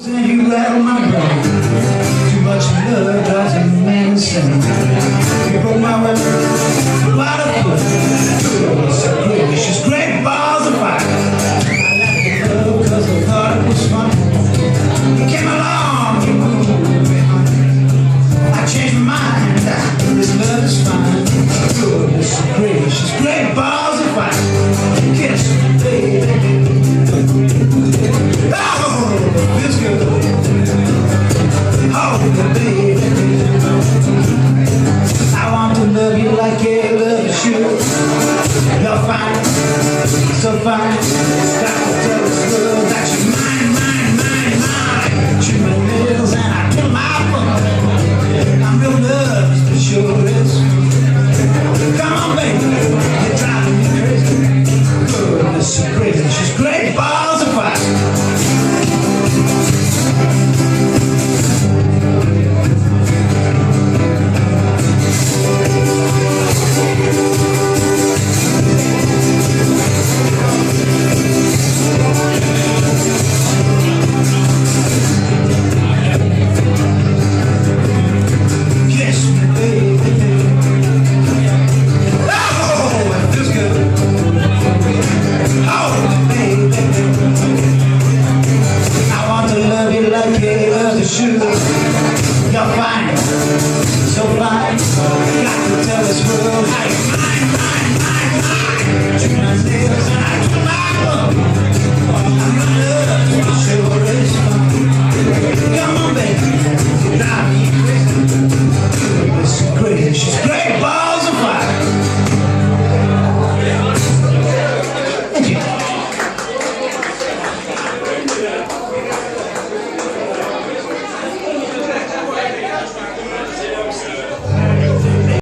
And you rattle my brain. Too much love drives a man insane. You broke my will, wide open. So great, she's great balls of fire. I like the love cause I thought it was fun. You came along, you moved behind. I changed my mind, this love is fine. Goodness so great, she's great balls of fire. Kiss me, baby. Feels good. Oh, baby, I want to love you like a love should. You're fine, so fine. Got to tell this world that you're mine, mine, mine, mine. Chew my nails and I kill my fun. I'm real nervous, but sure is. Come on, baby, you're driving me crazy. Goodness so crazy, she's great balls of fire. You're fine, so fine. Got to tell this world.